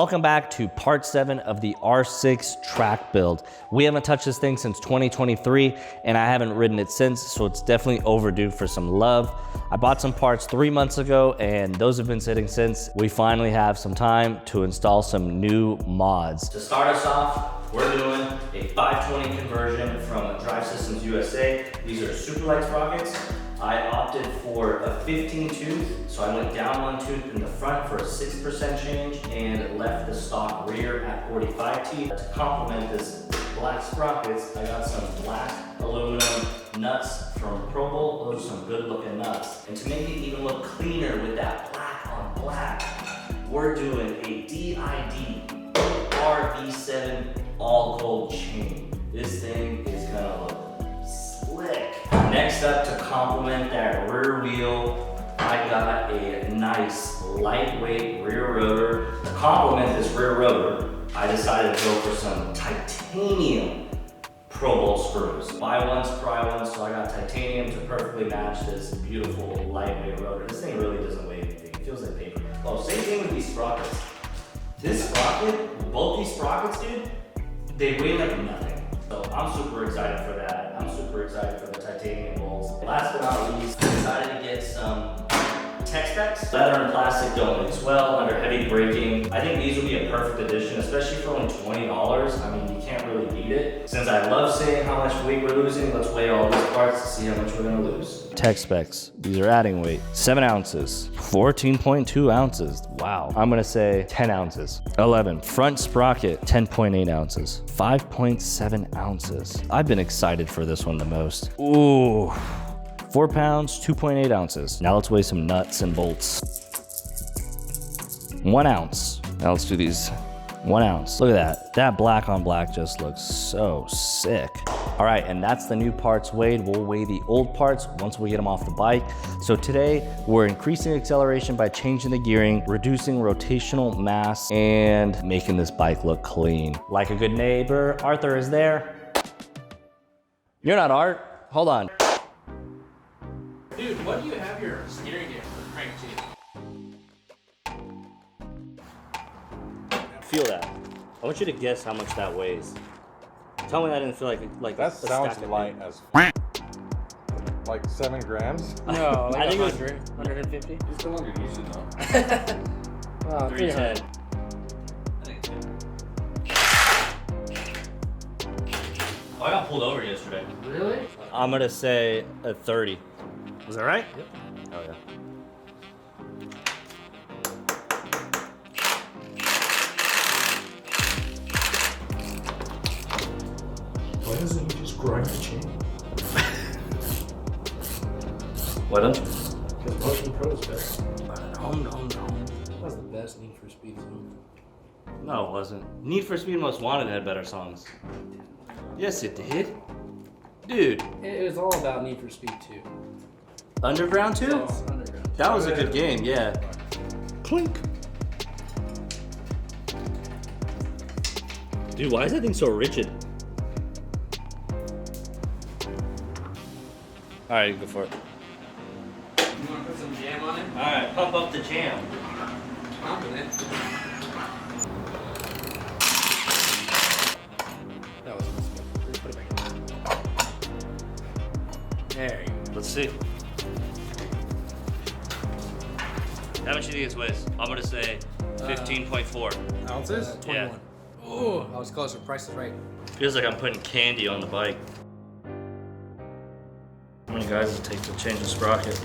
Welcome back to part 7 of the R6 track build. We haven't touched this thing since 2023 and I haven't ridden it since, so it's definitely overdue for some love. I bought some parts 3 months ago and those have been sitting since. We finally have some time to install some new mods. To start us off, we're doing a 520 conversion from Drive Systems USA. These are SuperLite Sprockets. I opted for a 15 tooth, so I went down 1 tooth in the front for a 6% change and left the stock rear at 45 teeth. To complement this black sprockets, I got some black aluminum nuts from Pro Bowl. Those are some good looking nuts. And to make it even look cleaner with that black on black, we're doing a D.I.D RV7 all gold chain. This thing is gonna look slick. Next up, to complement that rear wheel, I got a nice lightweight rear rotor. To complement this rear rotor, I decided to go for some titanium Pro Bowl screws. Buy one, try one, so I got titanium to perfectly match this beautiful lightweight rotor. This thing really doesn't weigh anything. It feels like paper. Oh, same thing with these sprockets. This sprocket, both these sprockets, dude, they weigh like nothing. So I'm super excited for that. I'm super excited for the titanium bolts. Last but not least, I decided to get some TechSpecs. Leather and plastic don't mix well under heavy braking. I think these would be a perfect addition, especially for only $20. I mean, you can't really beat it. Since I love seeing how much weight we're losing, let's weigh all these parts to see how much we're gonna lose. TechSpecs, these are adding weight. 7 ounces, 14.2 ounces. Wow. I'm gonna say 10 ounces. 11, front sprocket, 10.8 ounces. 5.7 ounces. I've been excited for this one the most. Ooh. 4 pounds, 2.8 ounces. Now let's weigh some nuts and bolts. 1 ounce. Now let's do these. 1 ounce. Look at that. That black on black just looks so sick. All right, and that's the new parts weighed. We'll weigh the old parts once we get them off the bike. So today, we're increasing acceleration by changing the gearing, reducing rotational mass, and making this bike look clean. Like a good neighbor, Arthur is there. You're not Art. Hold on. Dude, what do you have your steering gear for crank to? Feel that. I want you to guess how much that weighs. Tell me that didn't feel like that a sounds stack of light paper. as like 7 grams. No, like I think 100, 150. You're still under, you should know. 310. Oh, I got pulled over yesterday. Really? I'm gonna say a 30. Was that right? Yep. Oh yeah. Why doesn't he just grind the chain? What up? Because Motion Pro is better. No. That was the best Need for Speed song. No, it wasn't. Need for Speed Most Wanted had better songs. Yes, it did. Dude, It was all about Need for Speed 2. Underground 2? Yes, Underground. That was a good game, yeah. Clink. Dude, why is that thing so rigid? All right, go for it. You want to put some jam on it? All right, pump up the jam. Pumping it. That was a mistake. Put it back in. There you go. Let's see. How much do you think this weighs? I'm gonna say 15.4. Ounces? 21. Oh, I was closer. Price is right. Feels like I'm putting candy on the bike. How many guys does it take to change a sprocket?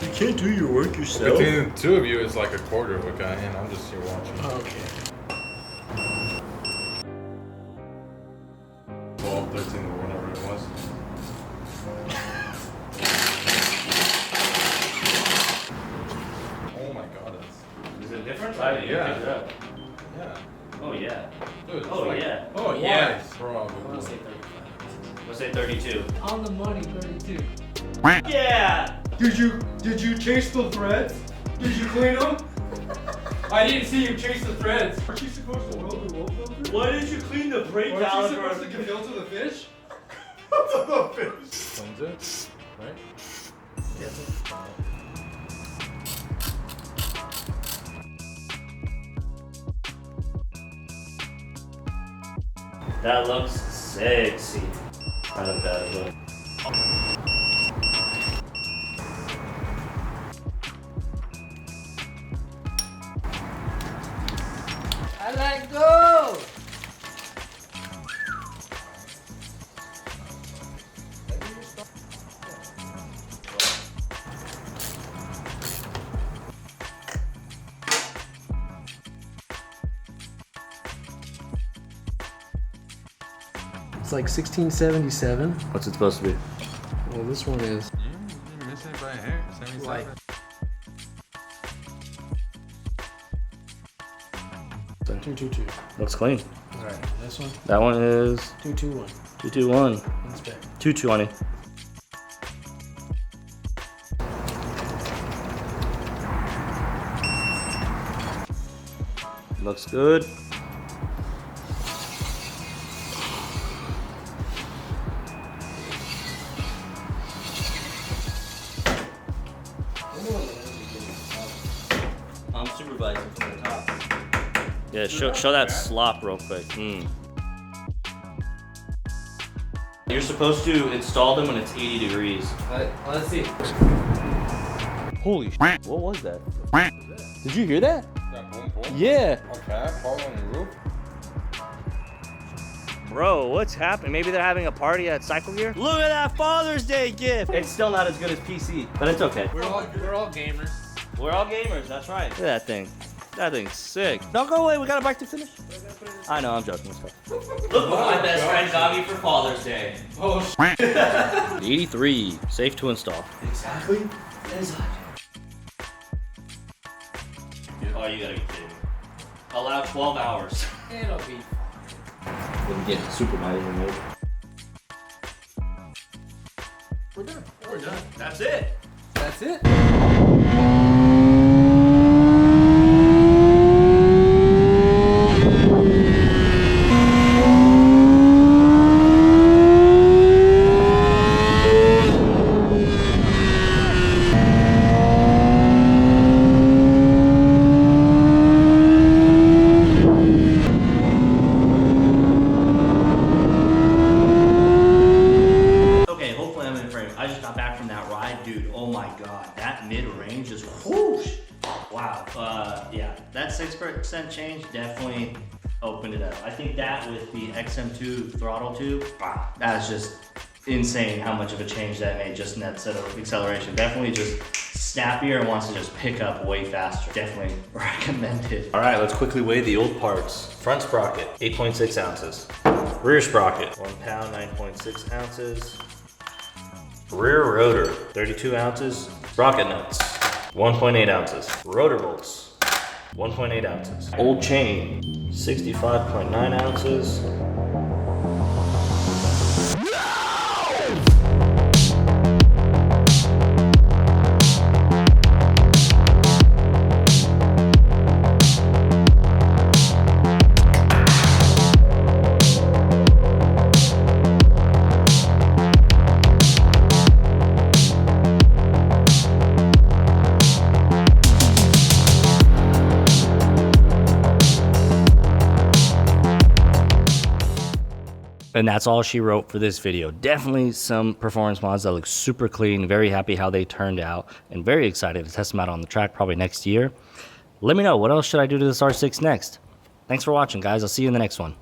You can't do your work yourself. Between the two of you, it's like a quarter of a guy, and I'm just here watching. Okay. 12, 13, or whatever it was. Oh my god, that's... Is it different? Yeah. Yeah. Oh yeah. Dude, it's Oh like yeah. Oh, yeah. twice, bro. I want to say 35. Let's say 32. On the money, 32. Yeah! Did you chase the threads? Did you clean them? I didn't see you chase the threads. Aren't you supposed to oil the roll filter? Why didn't you clean the brake Aren't you caliper? supposed to filter the fish? Cleans it, right? That looks sexy. Not a bad look. I let go. It's like 1677. What's it supposed to be? Well, this one is You're missing it by a hair. 77. like 222. Looks clean. All right, this one That one is 221. 221. Inspect. 220. Looks good. I'm supervising from the top. Yeah, show that slop real quick. You're supposed to install them when it's 80 degrees. Let's see. Holy shit, what was that? Did you hear that? That boom boom. Yeah. Okay, fall on the roof. Bro, what's happening? Maybe they're having a party at Cycle Gear? Look at that Father's Day gift! It's still not as good as PC, but it's okay. We're all gamers. We're all gamers, that's right. Look at that thing. That thing's sick. Don't go away, we got a bike to finish. I know, I'm joking. Look what my best friend got me for Father's Day. Oh, 83, safe to install. exactly. Oh, you gotta be kidding me. Allow 12 hours. It'll be fine. We'll get SuperLite removed. We're done. We're done. That's it. That's it. Okay, hopefully I'm in frame. I just got back from that ride, dude. Oh my god, that mid-range is whoosh. Wow. Yeah, that 6% change definitely opened it up. I think that with the XM2 throttle tube, wow, that's just insane how much of a change that made just in that set of acceleration. Definitely just snappier and wants to just pick up way faster. Definitely recommended. All right, let's quickly weigh the old parts. Front sprocket, 8.6 ounces. Rear sprocket, 1 pound, 9.6 ounces. Rear rotor, 32 ounces. Sprocket nuts, 1.8 ounces. Rotor bolts, 1.8 ounces. Old chain, 65.9 ounces. And that's all she wrote for this video. Definitely some performance mods that look super clean. Very happy how they turned out and very excited to test them out on the track probably next year. Let me know, what else should I do to this R6 next? Thanks for watching, guys. I'll see you in the next one.